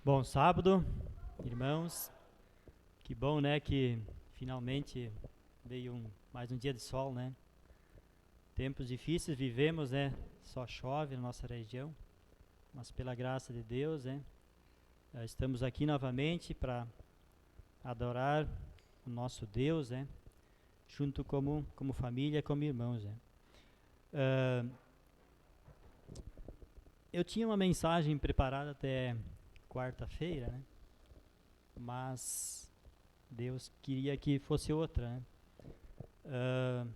Bom sábado, irmãos. Que bom, né, que finalmente veio mais um dia de sol, né? Tempos difíceis vivemos, né? Só chove na nossa região, mas pela graça de Deus, né? Estamos aqui novamente para adorar o nosso Deus, né? Junto como família, como irmãos, né? Eu tinha uma mensagem preparada até quarta-feira, né? Mas Deus queria que fosse outra, né?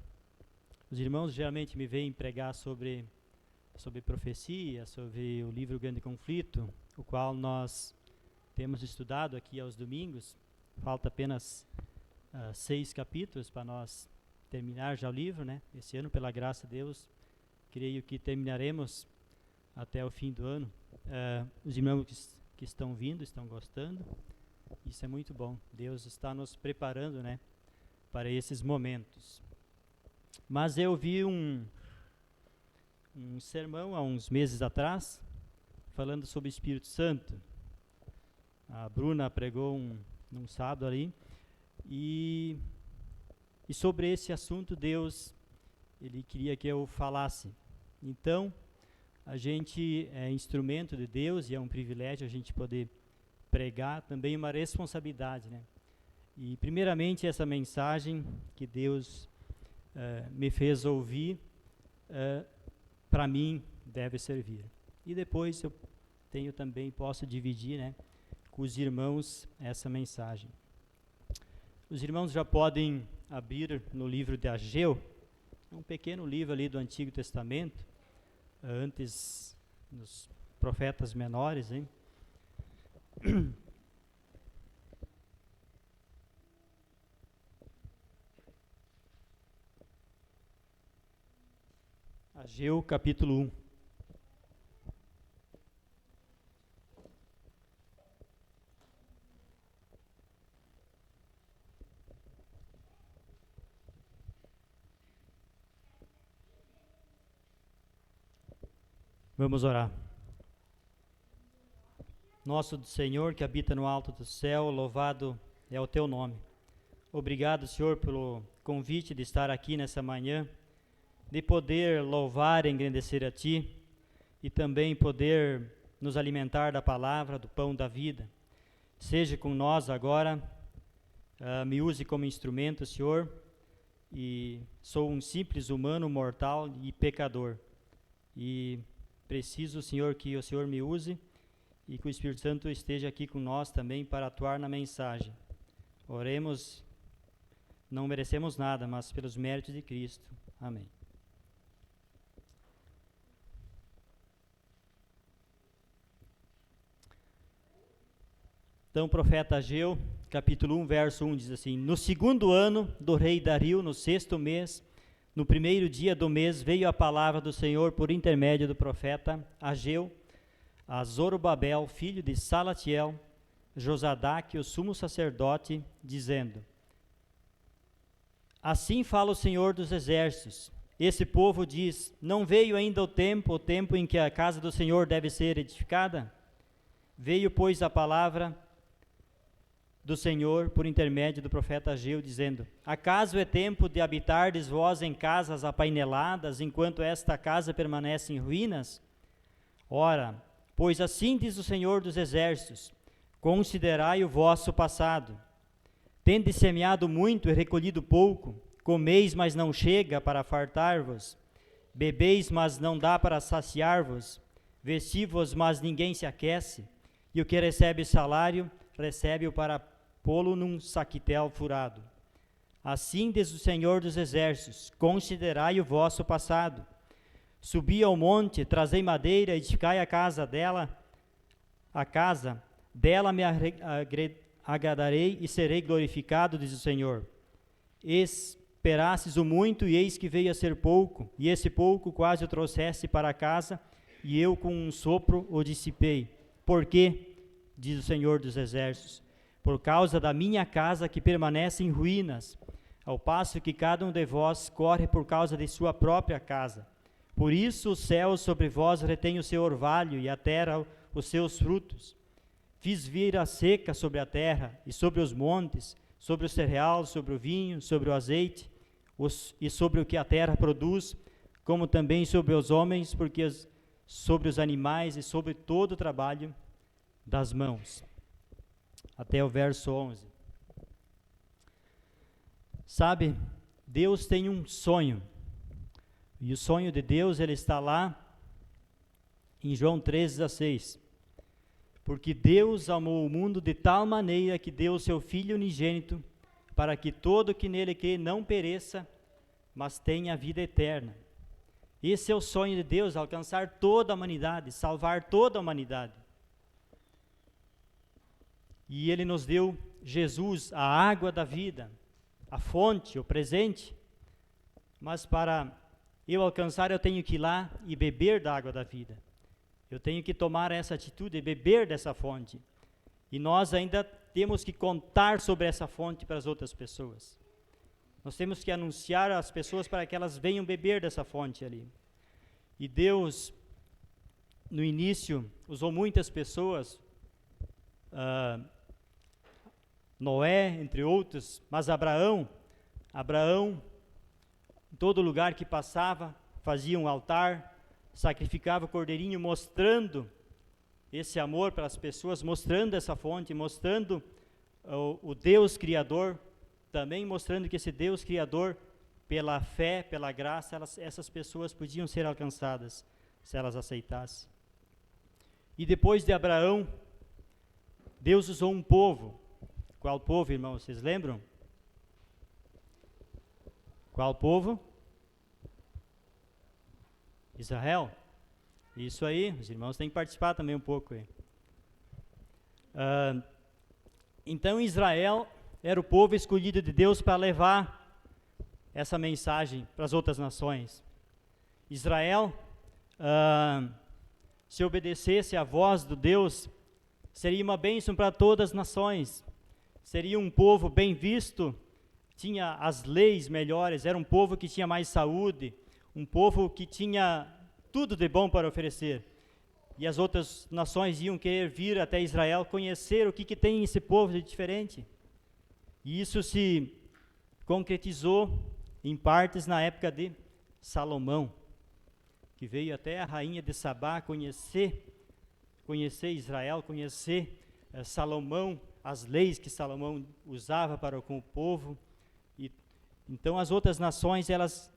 Os irmãos geralmente me veem pregar sobre profecia, sobre o livro Grande Conflito, o qual nós temos estudado aqui aos domingos. Falta apenas 6 capítulos para nós terminar já o livro, né? Esse ano, pela graça de Deus, creio que terminaremos até o fim do ano. Os irmãos que estão vindo, estão gostando. Isso é muito bom. Deus está nos preparando, né, para esses momentos. Mas eu vi um sermão há uns meses atrás, falando sobre o Espírito Santo. A Bruna pregou num sábado ali, e sobre esse assunto Deus, Ele queria que eu falasse. Então, a gente é instrumento de Deus e é um privilégio a gente poder pregar, também uma responsabilidade, né? E primeiramente essa mensagem que Deus me fez ouvir, para mim deve servir. E depois eu posso dividir, né, com os irmãos essa mensagem. Os irmãos já podem abrir no livro de Ageu, um pequeno livro ali do Antigo Testamento, antes dos profetas menores, hein? Ageu, capítulo 1. Vamos orar. Nosso Senhor, que habita no alto do céu, louvado é o teu nome. Obrigado, Senhor, pelo convite de estar aqui nessa manhã, de poder louvar e engrandecer a Ti, e também poder nos alimentar da palavra, do pão da vida. Seja com nós agora, me use como instrumento, Senhor, e sou um simples humano, mortal e pecador. E preciso, Senhor, que o Senhor me use e que o Espírito Santo esteja aqui com nós também para atuar na mensagem. Oremos, não merecemos nada, mas pelos méritos de Cristo. Amém. Então, o profeta Ageu, capítulo 1, verso 1, diz assim: No segundo ano do rei Dario, no 6º mês, no primeiro dia do mês, veio a palavra do Senhor por intermédio do profeta Ageu a Zorobabel, filho de Salatiel, Josadaque, o sumo sacerdote, dizendo: Assim fala o Senhor dos exércitos. Esse povo diz: Não veio ainda o tempo em que a casa do Senhor deve ser edificada? Veio, pois, a palavra do Senhor por intermédio do profeta Ageu, dizendo: Acaso é tempo de habitardes vós em casas apaineladas, enquanto esta casa permanece em ruínas? Ora, pois assim diz o Senhor dos exércitos: Considerai o vosso passado. Tendes semeado muito e recolhido pouco, comeis, mas não chega para fartar-vos, bebeis, mas não dá para saciar-vos, vesti-vos, mas ninguém se aquece, e o que recebe salário, recebe-o para pô-lo num saquitel furado. Assim diz o Senhor dos exércitos: Considerai o vosso passado. Subi ao monte, trazei madeira, edificai a casa dela me agradarei e serei glorificado, diz o Senhor. Esperastes o muito, e eis que veio a ser pouco, e esse pouco quase o trouxeste para casa, e eu com um sopro o dissipei. Por quê? Diz o Senhor dos exércitos: Por causa da minha casa que permanece em ruínas, ao passo que cada um de vós corre por causa de sua própria casa. Por isso o céu sobre vós retém o seu orvalho, e a terra os seus frutos. Fiz vir a seca sobre a terra e sobre os montes, sobre o cereal, sobre o vinho, sobre o azeite, e sobre o que a terra produz, como também sobre os homens, sobre os animais e sobre todo o trabalho das mãos. Até o verso 11. Sabe, Deus tem um sonho, e o sonho de Deus, ele está lá em João 3,16. Porque Deus amou o mundo de tal maneira que deu o seu Filho unigênito, para que todo que nele crê não pereça, mas tenha a vida eterna. Esse é o sonho de Deus, alcançar toda a humanidade, salvar toda a humanidade. E Ele nos deu Jesus, a água da vida, a fonte, o presente. Mas para eu alcançar, eu tenho que ir lá e beber da água da vida. Eu tenho que tomar essa atitude e beber dessa fonte. E nós ainda temos que contar sobre essa fonte para as outras pessoas. Nós temos que anunciar às pessoas para que elas venham beber dessa fonte ali. E Deus, no início, usou muitas pessoas, Noé, entre outros, mas Abraão, em todo lugar que passava, fazia um altar, sacrificava o cordeirinho, mostrando esse amor para as pessoas, mostrando essa fonte, mostrando o Deus Criador, também mostrando que esse Deus Criador, pela fé, pela graça, essas pessoas podiam ser alcançadas, se elas aceitassem. E depois de Abraão, Deus usou um povo. Qual povo, irmãos? Vocês lembram? Qual povo? Israel. Isso aí, os irmãos têm que participar também um pouco aí. Então Israel era o povo escolhido de Deus para levar essa mensagem para as outras nações. Israel, se obedecesse à voz do Deus, seria uma bênção para todas as nações. Seria um povo bem visto, tinha as leis melhores, era um povo que tinha mais saúde, um povo que tinha tudo de bom para oferecer. E as outras nações iam querer vir até Israel, conhecer o que tem esse povo de diferente. E isso se concretizou em partes na época de Salomão, que veio até a rainha de Sabá conhecer Israel, conhecer Salomão, as leis que Salomão usava para com o povo. E então as outras nações, elas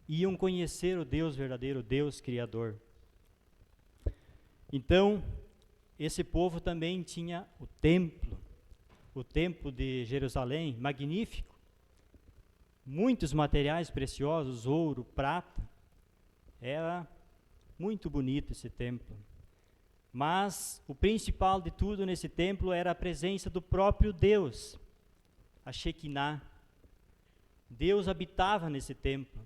iam conhecer o Deus verdadeiro, o Deus Criador. Então, esse povo também tinha o templo de Jerusalém, magnífico, muitos materiais preciosos, ouro, prata, era muito bonito esse templo. Mas o principal de tudo nesse templo era a presença do próprio Deus, a Shekinah. Deus habitava nesse templo.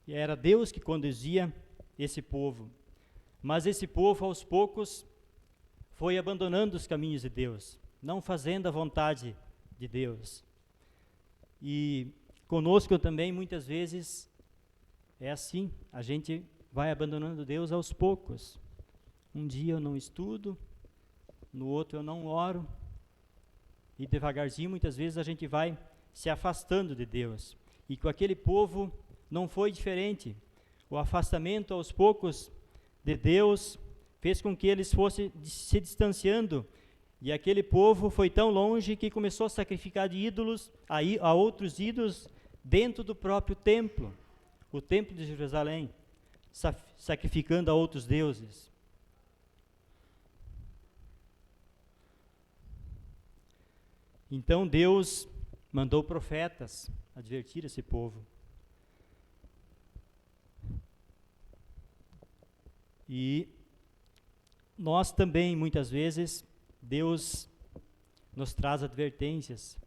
E era Deus que conduzia esse povo. Mas esse povo, aos poucos, foi abandonando os caminhos de Deus, não fazendo a vontade de Deus. E conosco também, muitas vezes, é assim, a gente vai abandonando Deus aos poucos. Um dia eu não estudo, no outro eu não oro, e devagarzinho, muitas vezes, a gente vai se afastando de Deus. E com aquele povo não foi diferente. O afastamento aos poucos de Deus fez com que eles fossem se distanciando, e aquele povo foi tão longe que começou a sacrificar de ídolos a outros ídolos dentro do próprio templo, o templo de Jerusalém, sacrificando a outros deuses. Então Deus mandou profetas advertir esse povo. E nós também, muitas vezes, Deus nos traz advertências,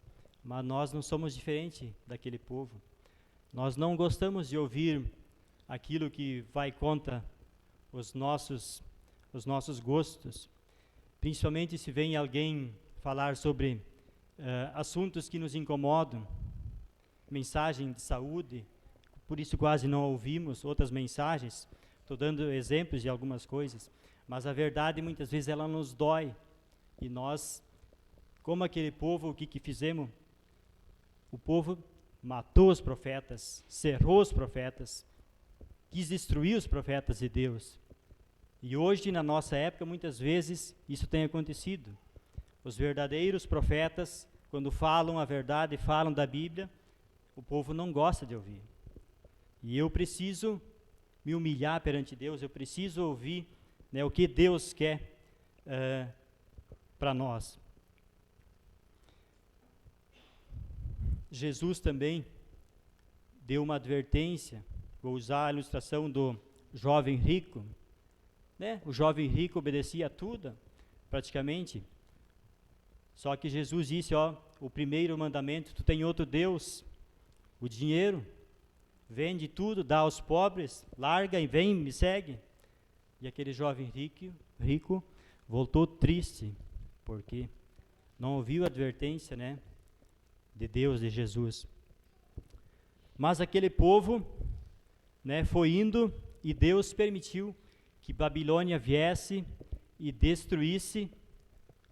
mas nós não somos diferentes daquele povo. Nós não gostamos de ouvir aquilo que vai contra os nossos gostos, principalmente se vem alguém falar sobre assuntos que nos incomodam, mensagem de saúde, por isso quase não ouvimos outras mensagens. Estou dando exemplos de algumas coisas, Mas a verdade, muitas vezes, ela nos dói. E nós, como aquele povo, o que fizemos? O povo matou os profetas, cerrou os profetas, quis destruir os profetas de Deus. E hoje, na nossa época, muitas vezes, isso tem acontecido. Os verdadeiros profetas, quando falam a verdade, falam da Bíblia, o povo não gosta de ouvir. E eu preciso me humilhar perante Deus, eu preciso ouvir, né, o que Deus quer para nós. Jesus também deu uma advertência, vou usar a ilustração do jovem rico, né? O jovem rico obedecia a tudo, praticamente. Só que Jesus disse, o primeiro mandamento, tu tem outro Deus, o dinheiro, vende tudo, dá aos pobres, larga e vem, me segue. E aquele jovem rico voltou triste, porque não ouviu a advertência, né, de Deus, de Jesus. Mas aquele povo, né, foi indo e Deus permitiu que Babilônia viesse e destruísse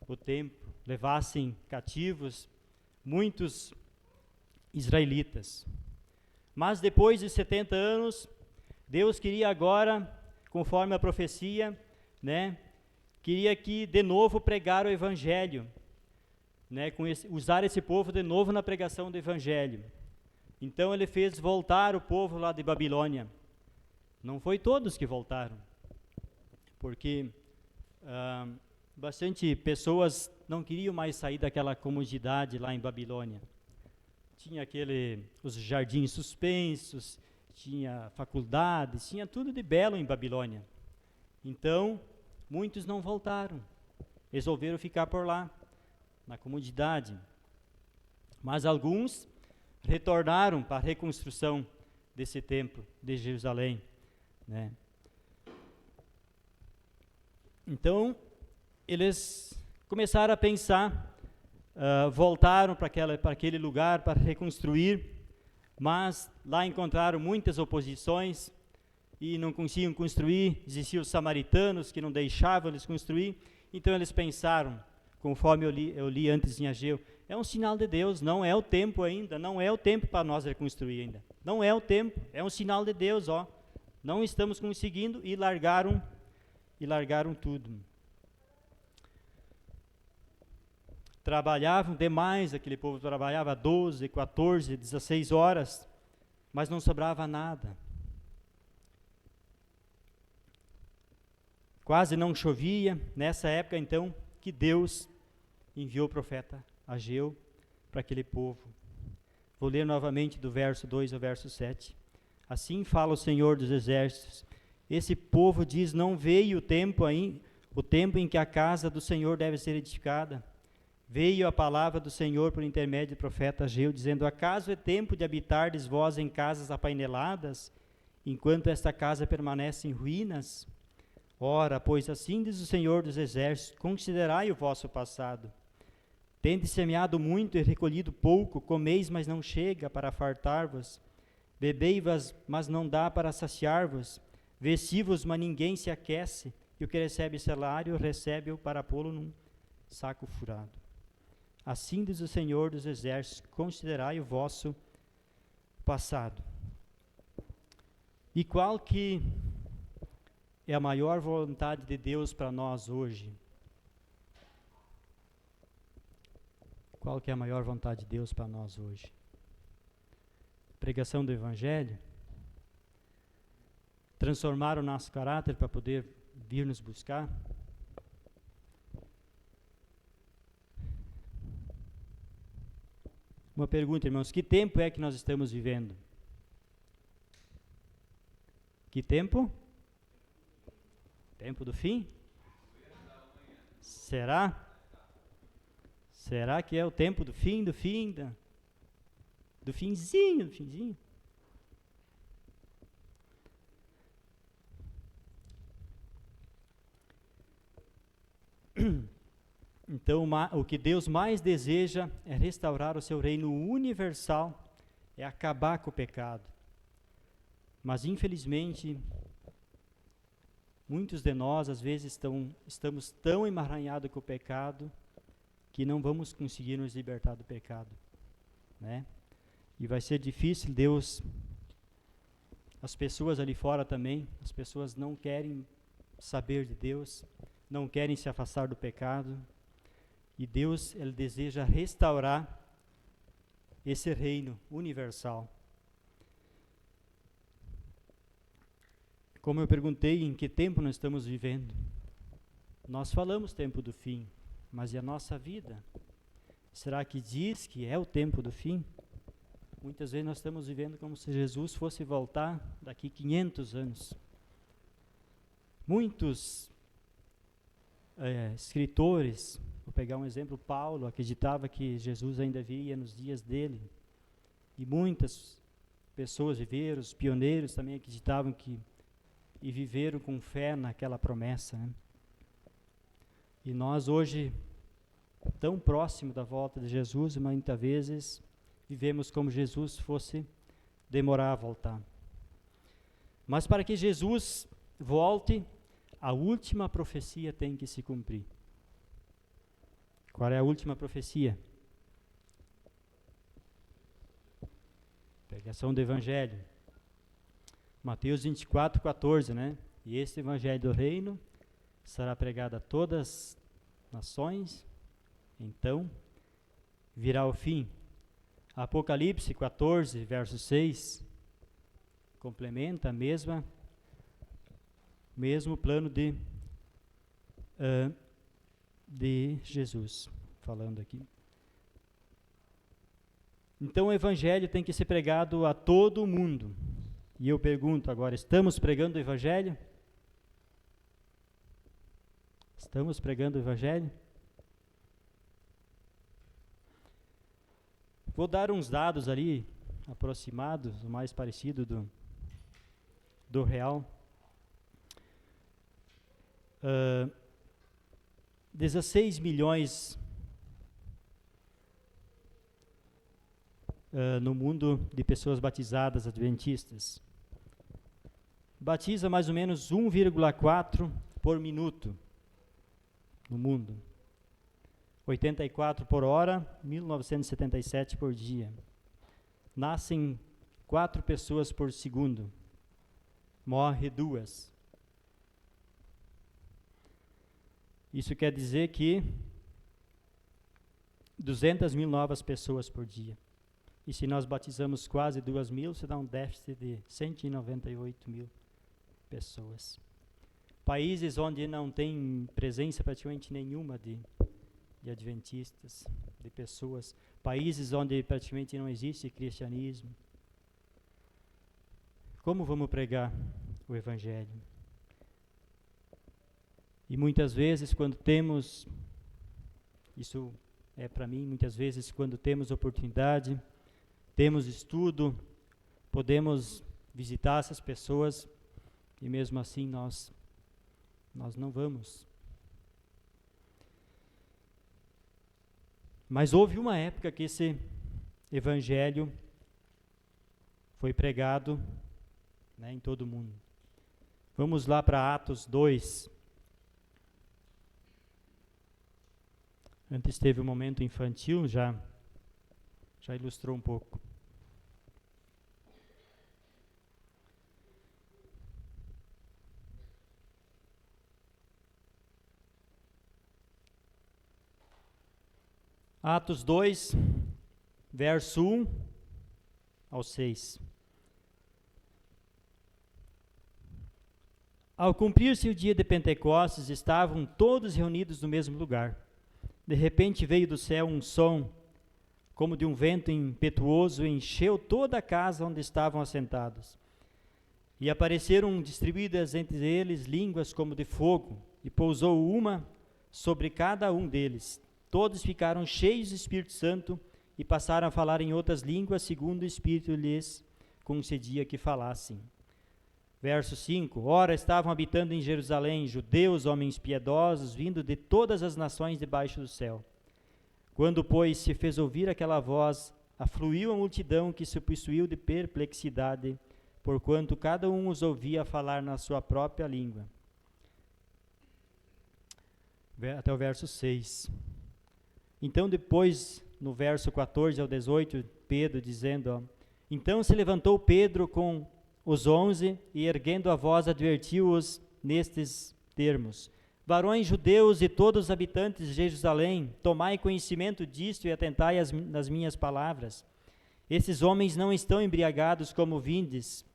o templo, levassem cativos muitos israelitas. Mas depois de 70 anos, Deus queria agora, conforme a profecia, né, queria que de novo pregar o evangelho, né, usar esse povo de novo na pregação do evangelho. Então ele fez voltar o povo lá de Babilônia. Não foi todos que voltaram, porque bastante pessoas não queriam mais sair daquela comodidade lá em Babilônia. Tinha os jardins suspensos, tinha faculdades, tinha tudo de belo em Babilônia. Então, muitos não voltaram, resolveram ficar por lá, na comodidade. Mas alguns retornaram para a reconstrução desse templo de Jerusalém, né? Então, eles começaram a pensar, voltaram para aquele lugar para reconstruir, mas lá encontraram muitas oposições e não conseguiam construir. Existiam os samaritanos que não deixavam eles construir. Então eles pensaram, conforme eu li antes em Ageu, é um sinal de Deus, não é o tempo ainda, não é o tempo para nós reconstruir ainda, não é o tempo, é um sinal de Deus, não estamos conseguindo, e largaram tudo. Trabalhavam demais, aquele povo trabalhava 12, 14, 16 horas, mas não sobrava nada. Quase não chovia, nessa época então, que Deus enviou o profeta Ageu para aquele povo. Vou ler novamente do verso 2 ao verso 7. Assim fala o Senhor dos Exércitos, esse povo diz, não veio o tempo em que a casa do Senhor deve ser edificada. Veio a palavra do Senhor por intermédio do profeta Ageu, dizendo, acaso é tempo de habitardes vós em casas apaineladas, enquanto esta casa permanece em ruínas? Ora, pois assim diz o Senhor dos Exércitos, considerai o vosso passado. Tendes semeado muito e recolhido pouco, comeis, mas não chega para fartar-vos. Bebei-vos, mas não dá para saciar-vos. Vesti-vos, mas ninguém se aquece. E o que recebe salário, recebe-o para pô-lo num saco furado. Assim diz o Senhor dos Exércitos, considerai o vosso passado. E qual que é a maior vontade de Deus para nós hoje? Qual que é a maior vontade de Deus para nós hoje? Pregação do Evangelho? Transformar o nosso caráter para poder vir nos buscar? Uma pergunta, irmãos, que tempo é que nós estamos vivendo? Que tempo? Tempo do fim? Será? Será que é o tempo do fim, do finzinho? Então, o que Deus mais deseja é restaurar o seu reino universal, é acabar com o pecado. Mas, infelizmente, Muitos de nós, às vezes, estamos tão emaranhados com o pecado que não vamos conseguir nos libertar do pecado, né? E vai ser difícil. Deus, as pessoas ali fora também, as pessoas não querem saber de Deus, não querem se afastar do pecado, e Deus, Ele deseja restaurar esse reino universal. Como eu perguntei, em que tempo nós estamos vivendo? Nós falamos tempo do fim, mas e a nossa vida? Será que diz que é o tempo do fim? Muitas vezes nós estamos vivendo como se Jesus fosse voltar daqui 500 anos. Muitos escritores, vou pegar um exemplo, Paulo acreditava que Jesus ainda viria nos dias dele. E muitas pessoas viveram, os pioneiros também acreditavam que, e viveram com fé naquela promessa, né? E nós hoje, tão próximo da volta de Jesus, muitas vezes vivemos como Jesus fosse demorar a voltar. Mas para que Jesus volte, a última profecia tem que se cumprir. Qual é a última profecia? Pregação do Evangelho. Mateus 24, 14, né? E este Evangelho do Reino será pregado a todas as nações, então virá o fim. Apocalipse 14, verso 6, complementa mesmo plano de Jesus, falando aqui. Então o Evangelho tem que ser pregado a todo mundo. E eu pergunto agora, estamos pregando o Evangelho? Estamos pregando o Evangelho? Vou dar uns dados ali, aproximados, o mais parecido do real. 16 milhões no mundo de pessoas batizadas adventistas. Batiza mais ou menos 1,4 por minuto no mundo. 84 por hora, 1977 por dia. Nascem 4 pessoas por segundo. Morre 2. Isso quer dizer que 200 mil novas pessoas por dia. E se nós batizamos quase 2 mil, isso dá um déficit de 198 mil pessoas. Países onde não tem presença praticamente nenhuma de adventistas, de pessoas. Países onde praticamente não existe cristianismo. Como vamos pregar o Evangelho? E muitas vezes quando temos, isso é para mim, muitas vezes quando temos oportunidade, temos estudo, podemos visitar essas pessoas e mesmo assim nós não vamos. Mas houve uma época que esse Evangelho foi pregado, né, em todo o mundo. Vamos lá para Atos 2. Antes teve um momento infantil, já ilustrou um pouco. Atos 2, verso 1 ao 6. Ao cumprir-se o dia de Pentecostes, estavam todos reunidos no mesmo lugar. De repente veio do céu um som, como de um vento impetuoso, e encheu toda a casa onde estavam assentados. E apareceram distribuídas entre eles línguas como de fogo, e pousou uma sobre cada um deles. Todos ficaram cheios do Espírito Santo e passaram a falar em outras línguas, segundo o Espírito lhes concedia que falassem. Verso 5. Ora, estavam habitando em Jerusalém judeus, homens piedosos, vindo de todas as nações debaixo do céu. Quando, pois, se fez ouvir aquela voz, afluiu a multidão que se possuiu de perplexidade, porquanto cada um os ouvia falar na sua própria língua. até o verso 6. Então depois, no verso 14 ao 18, Pedro dizendo, ó, então se levantou Pedro com os 11 e erguendo a voz advertiu-os nestes termos: varões judeus e todos os habitantes de Jerusalém, tomai conhecimento disto e atentai nas minhas palavras. Esses homens não estão embriagados como vindes,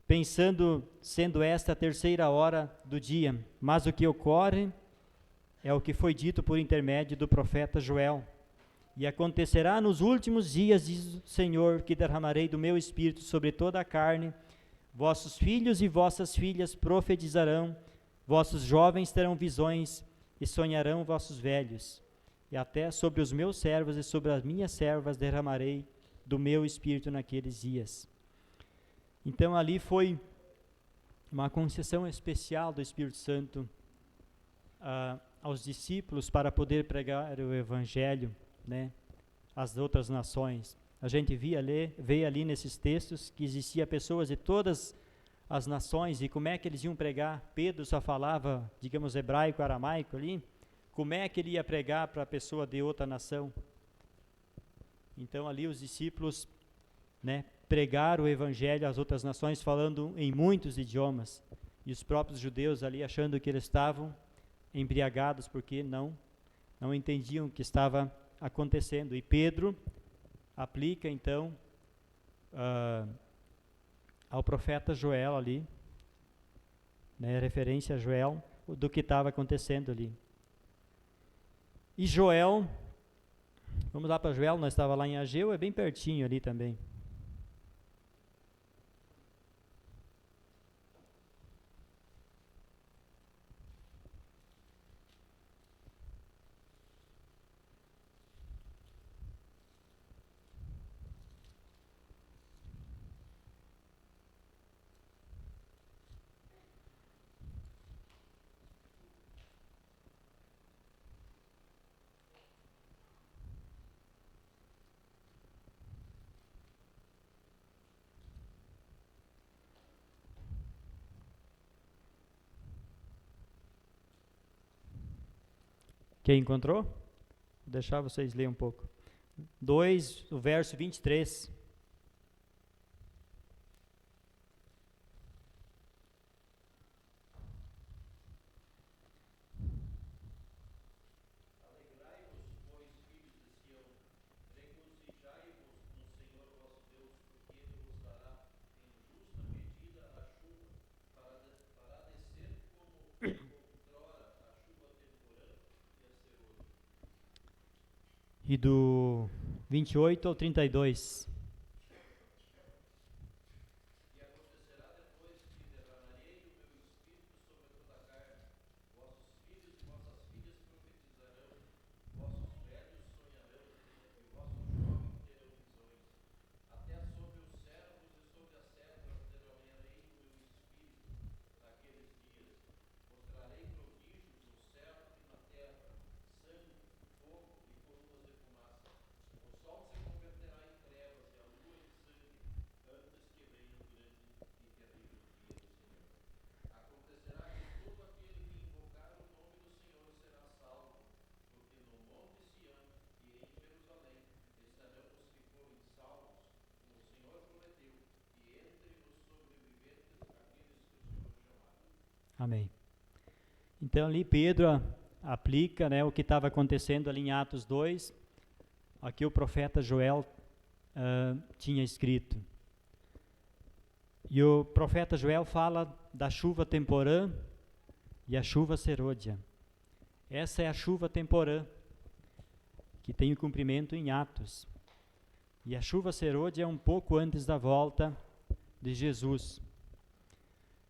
pensando sendo esta a terceira hora do dia, mas o que ocorre é o que foi dito por intermédio do profeta Joel. E acontecerá nos últimos dias, diz o Senhor, que derramarei do meu espírito sobre toda a carne. Vossos filhos e vossas filhas profetizarão, vossos jovens terão visões e sonharão vossos velhos. E até sobre os meus servos e sobre as minhas servas derramarei do meu espírito naqueles dias. Então ali foi uma concessão especial do Espírito Santo aos discípulos para poder pregar o Evangelho, né, às outras nações. A gente vê ali nesses textos que existia pessoas de todas as nações, e como é que eles iam pregar? Pedro só falava, digamos, hebraico, aramaico ali. Como é que ele ia pregar para a pessoa de outra nação? Então ali os discípulos, né, pregaram o Evangelho às outras nações, falando em muitos idiomas, e os próprios judeus ali achando que eles estavam embriagados, porque não entendiam o que estava acontecendo. E Pedro aplica então ao profeta Joel ali, né, referência a Joel, do que estava acontecendo ali. E Joel, vamos lá para Joel, nós estávamos lá em Ageu, é bem pertinho ali também. Quem encontrou? Vou deixar vocês lerem um pouco. 2, o verso 23. E do 28 ao 32. E acontecerá depois que derramarei o meu espírito sobre toda a carne. Vossos filhos e vossas filhas profetizarão, vossos velhos sonharão, e vossos jovens terão visões. Até sobre os servos e sobre as servas derramarei o meu espírito naqueles dias. Mostrarei prodígios no céu e na terra, sangue, fogo e colunas de fumaça. O sol se converterá em trevas e a lua em sangue, antes que venha o grande e terrível dia do Senhor. Acontecerá que todo aquele que invocar o nome do Senhor será salvo, porque no monte Sião e em Jerusalém estarão os que forem salvos, como o Senhor prometeu, e entre os sobreviventes aqueles que o Senhor chamar. Amém. Então ali Pedro aplica, né, o que estava acontecendo ali em Atos 2, aqui o profeta Joel tinha escrito. E o profeta Joel fala da chuva temporã e a chuva serôdia. Essa é a chuva temporã, que tem o cumprimento em Atos. E a chuva serôdia é um pouco antes da volta de Jesus.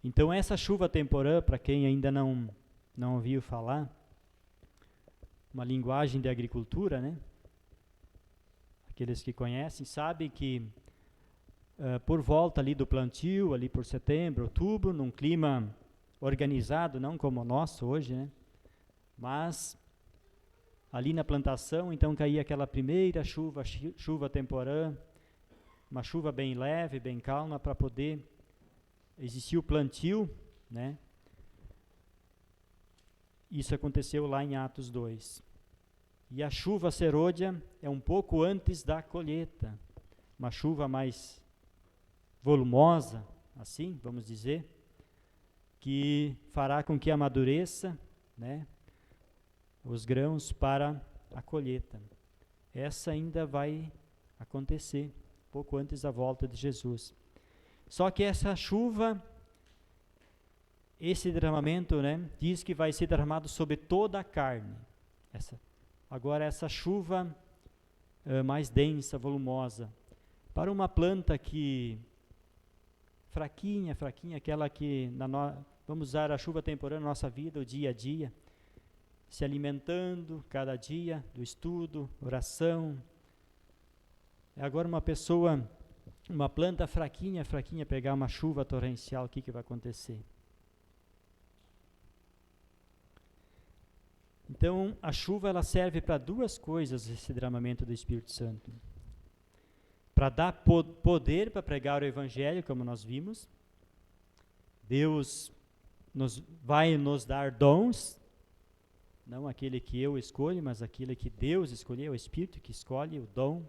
Então essa chuva temporã, para quem ainda não ouviu falar, uma linguagem de agricultura, né? Aqueles que conhecem sabem que por volta ali do plantio, ali por setembro, outubro, num clima organizado, não como o nosso hoje, né? Mas ali na plantação, então caía aquela primeira chuva temporã, uma chuva bem leve, bem calma, para poder existir o plantio, né? Isso aconteceu lá em Atos 2. E a chuva serôdia é um pouco antes da colheita, uma chuva mais volumosa, assim, vamos dizer, que fará com que amadureça, né, os grãos para a colheita. Essa ainda vai acontecer, pouco antes da volta de Jesus. Só que essa chuva, esse derramamento, né, diz que vai ser derramado sobre toda a carne. Agora essa chuva mais densa, volumosa, para uma planta que fraquinha, aquela que vamos usar a chuva temporânea na nossa vida, o dia a dia, se alimentando cada dia do estudo, oração. Agora uma planta fraquinha, pegar uma chuva torrencial, o que vai acontecer? Então, a chuva ela serve para duas coisas, esse derramamento do Espírito Santo. Para dar poder para pregar o Evangelho, como nós vimos. Deus vai nos dar dons, não aquele que eu escolho, mas aquele que Deus escolheu, o Espírito que escolhe o dom.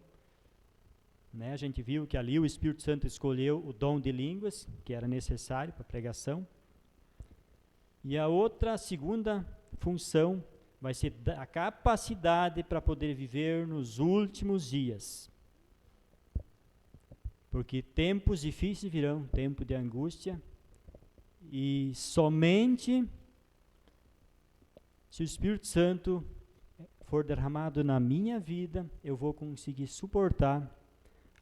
Né? A gente viu que ali o Espírito Santo escolheu o dom de línguas, que era necessário para a pregação. E a segunda função, vai ser a capacidade para poder viver nos últimos dias. Porque tempos difíceis virão, tempo de angústia, e somente se o Espírito Santo for derramado na minha vida, eu vou conseguir suportar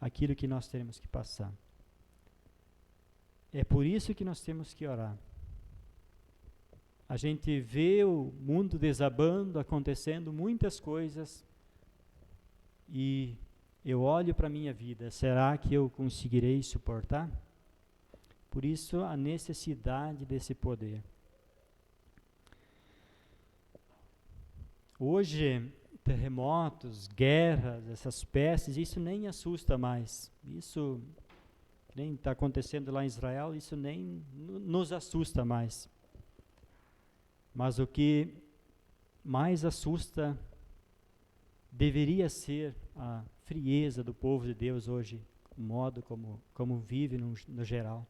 aquilo que nós teremos que passar. É por isso que nós temos que orar. A gente vê o mundo desabando, acontecendo muitas coisas, e eu olho para a minha vida, será que eu conseguirei suportar? Por isso a necessidade desse poder. Hoje, terremotos, guerras, essas pestes, isso nem assusta mais. Isso nem está acontecendo lá em Israel, isso nem nos assusta mais. Mas o que mais assusta deveria ser a frieza do povo de Deus hoje, o modo como vive no geral.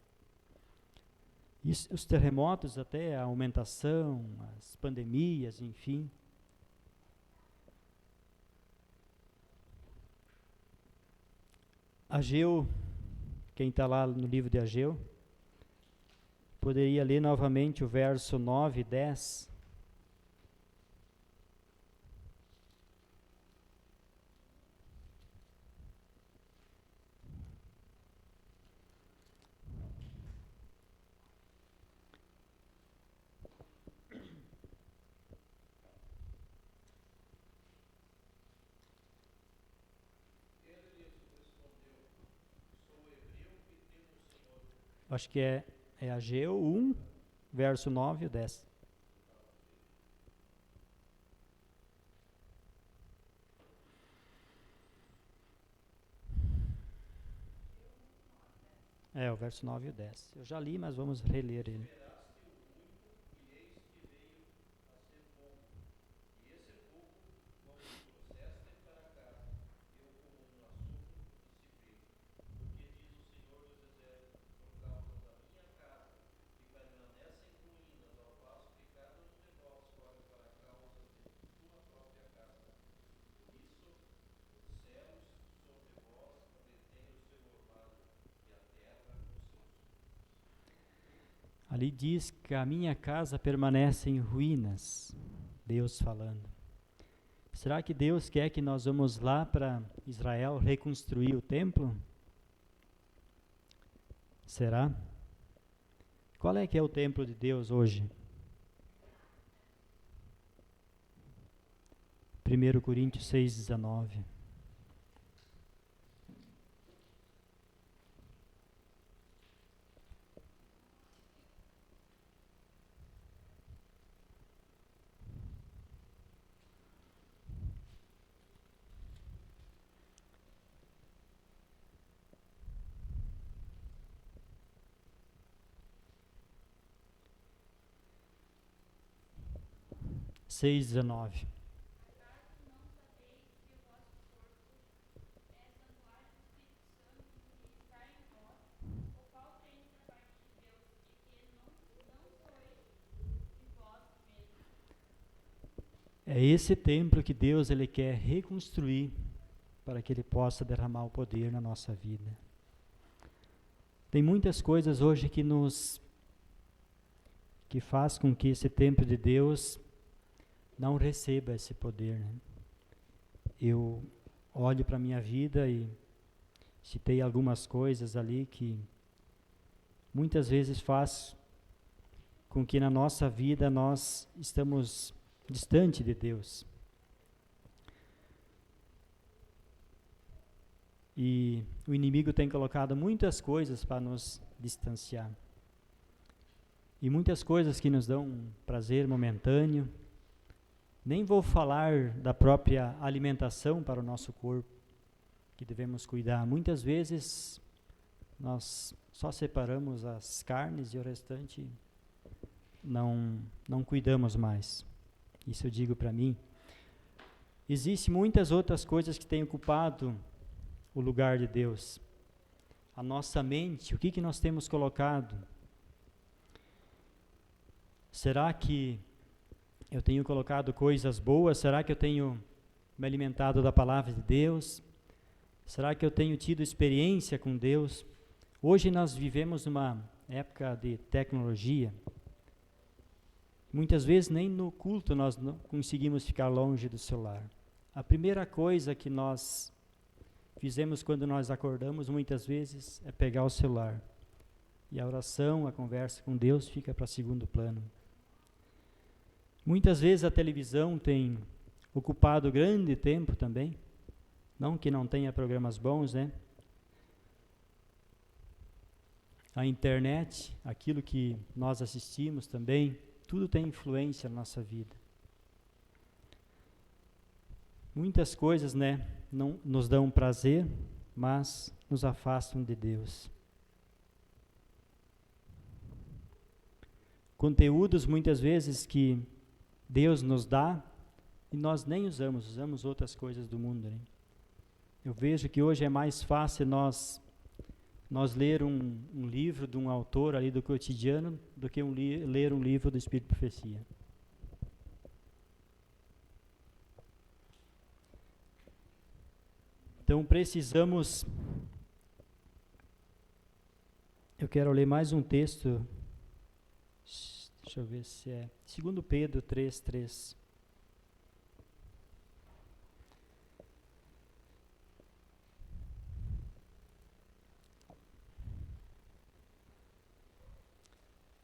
Os terremotos, até a aumentação, as pandemias, enfim. Ageu, quem está lá no livro de Ageu, poderia ler novamente o verso 9 e 10. Acho que é Ageu 1, verso 9 e 10. O verso 9 e 10. Eu já li, mas vamos reler ele. Ali diz que a minha casa permanece em ruínas, Deus falando. Será que Deus quer que nós vamos lá para Israel reconstruir o templo? Será? Qual é que é o templo de Deus hoje? 1 Coríntios 6,19. 6:19. É esse templo que Deus ele quer reconstruir para que Ele possa derramar o poder na nossa vida. Tem muitas coisas hoje que faz com que esse templo de Deus não receba esse poder, né? Eu olho para a minha vida e citei algumas coisas ali que muitas vezes faz com que na nossa vida nós estamos distante de Deus. E o inimigo tem colocado muitas coisas para nos distanciar. E muitas coisas que nos dão um prazer momentâneo. Nem vou falar da própria alimentação para o nosso corpo, que devemos cuidar. Muitas vezes nós só separamos as carnes e o restante não cuidamos mais. Isso eu digo para mim. Existem muitas outras coisas que têm ocupado o lugar de Deus. A nossa mente, o que nós temos colocado? Será que eu tenho colocado coisas boas? Será que eu tenho me alimentado da palavra de Deus? Será que eu tenho tido experiência com Deus? Hoje nós vivemos uma época de tecnologia. Muitas vezes nem no culto nós não conseguimos ficar longe do celular. A primeira coisa que nós fizemos quando nós acordamos, muitas vezes, é pegar o celular. E a oração, a conversa com Deus fica para segundo plano. Muitas vezes a televisão tem ocupado grande tempo também. Não que não tenha programas bons, né? A internet, aquilo que nós assistimos também, tudo tem influência na nossa vida. Muitas coisas, né, não nos dão prazer, mas nos afastam de Deus. Conteúdos, muitas vezes, que Deus nos dá e nós nem usamos outras coisas do mundo, né? Eu vejo que hoje é mais fácil nós ler um livro de um autor ali do cotidiano do que ler um livro do Espírito de Profecia. Então precisamos, eu quero ler mais um texto, deixa eu ver se é 2 Pedro 3:3.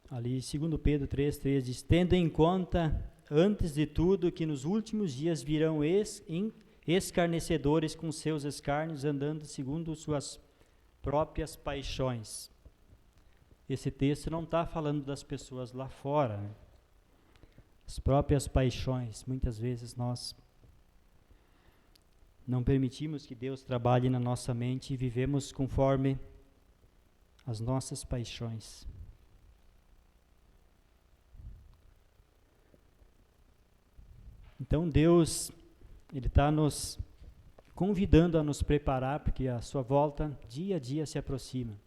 Ali, 2 Pedro 3:3 diz: tendo em conta, antes de tudo, que nos últimos dias virão escarnecedores com seus escárnios, andando segundo suas próprias paixões. Esse texto não está falando das pessoas lá fora, né? As próprias paixões. Muitas vezes nós não permitimos que Deus trabalhe na nossa mente e vivemos conforme as nossas paixões. Então Deus, Ele está nos convidando a nos preparar, porque a sua volta dia a dia se aproxima.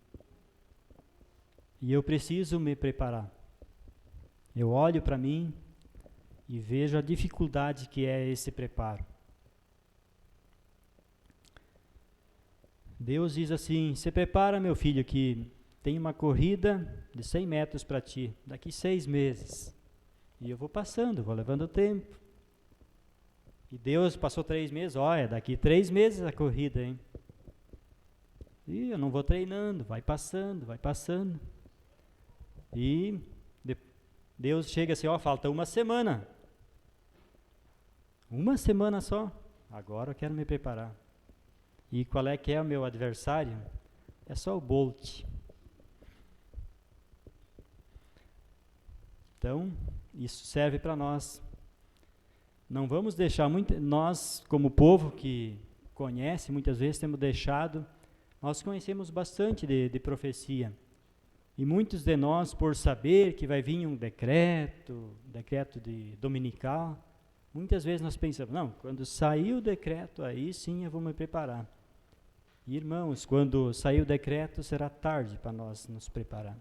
E eu preciso me preparar. Eu olho para mim e vejo a dificuldade que é esse preparo. Deus diz assim: se prepara, meu filho, que tem uma corrida de 100 metros para ti, daqui 6 meses. E eu vou passando, vou levando tempo. E Deus passou 3 meses, olha, daqui 3 meses a corrida, hein? E eu não vou treinando, vai passando. E Deus chega assim, ó, falta 1 semana. 1 semana só? Agora eu quero me preparar. E qual é que é o meu adversário? É só o Bolt. Então, isso serve para nós. Não vamos deixar, nós como povo que conhece, muitas vezes temos deixado, nós conhecemos bastante de profecia. E muitos de nós, por saber que vai vir um decreto de dominical, Muitas vezes nós pensamos, não, quando sair o decreto, aí sim eu vou me preparar. E, irmãos, quando sair o decreto, será tarde para nós nos preparar.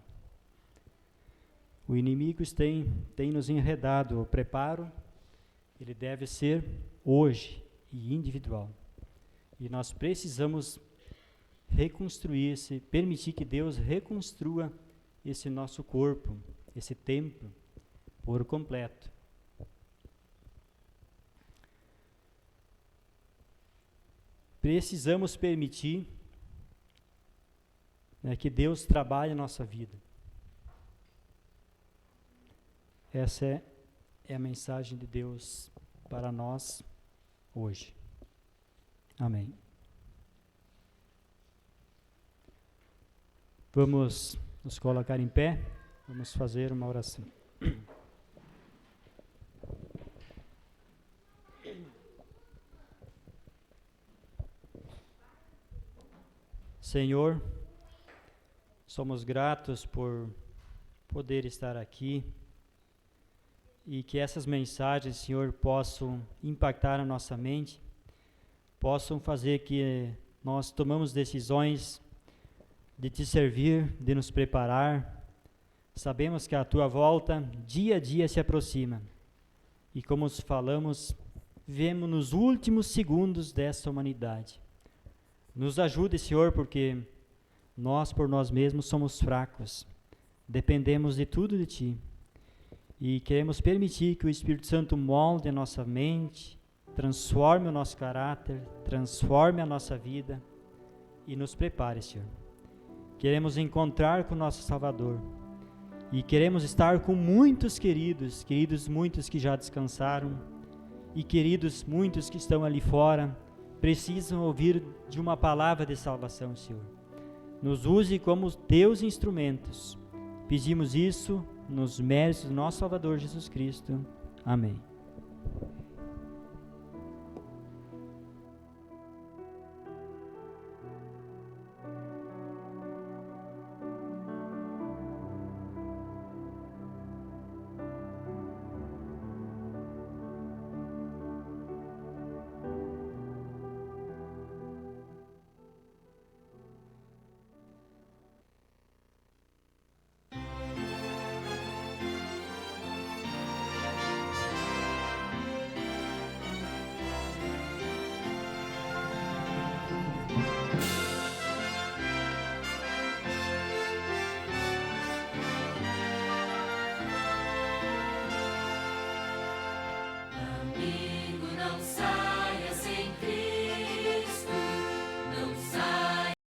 O inimigo tem nos enredado. O preparo, ele deve ser hoje e individual. E nós precisamos reconstruir, permitir que Deus reconstrua esse nosso corpo, esse templo, por completo. Precisamos permitir, que Deus trabalhe a nossa vida. Essa é a mensagem de Deus para nós hoje. Amém. Vamos nos colocar em pé, vamos fazer uma oração. Senhor, somos gratos por poder estar aqui e que essas mensagens, Senhor, possam impactar a nossa mente, possam fazer que nós tomamos decisões de Te servir, de nos preparar. Sabemos que a Tua volta dia a dia se aproxima e, como falamos, vivemos nos últimos segundos dessa humanidade. Nos ajude, Senhor, porque nós por nós mesmos somos fracos, dependemos de tudo de Ti e queremos permitir que o Espírito Santo molde a nossa mente, transforme o nosso caráter, transforme a nossa vida e nos prepare, Senhor. Queremos encontrar com o nosso Salvador e queremos estar com muitos queridos muitos que já descansaram e queridos muitos que estão ali fora, precisam ouvir de uma palavra de salvação, Senhor. Nos use como Teus instrumentos. Pedimos isso nos méritos do nosso Salvador Jesus Cristo. Amém.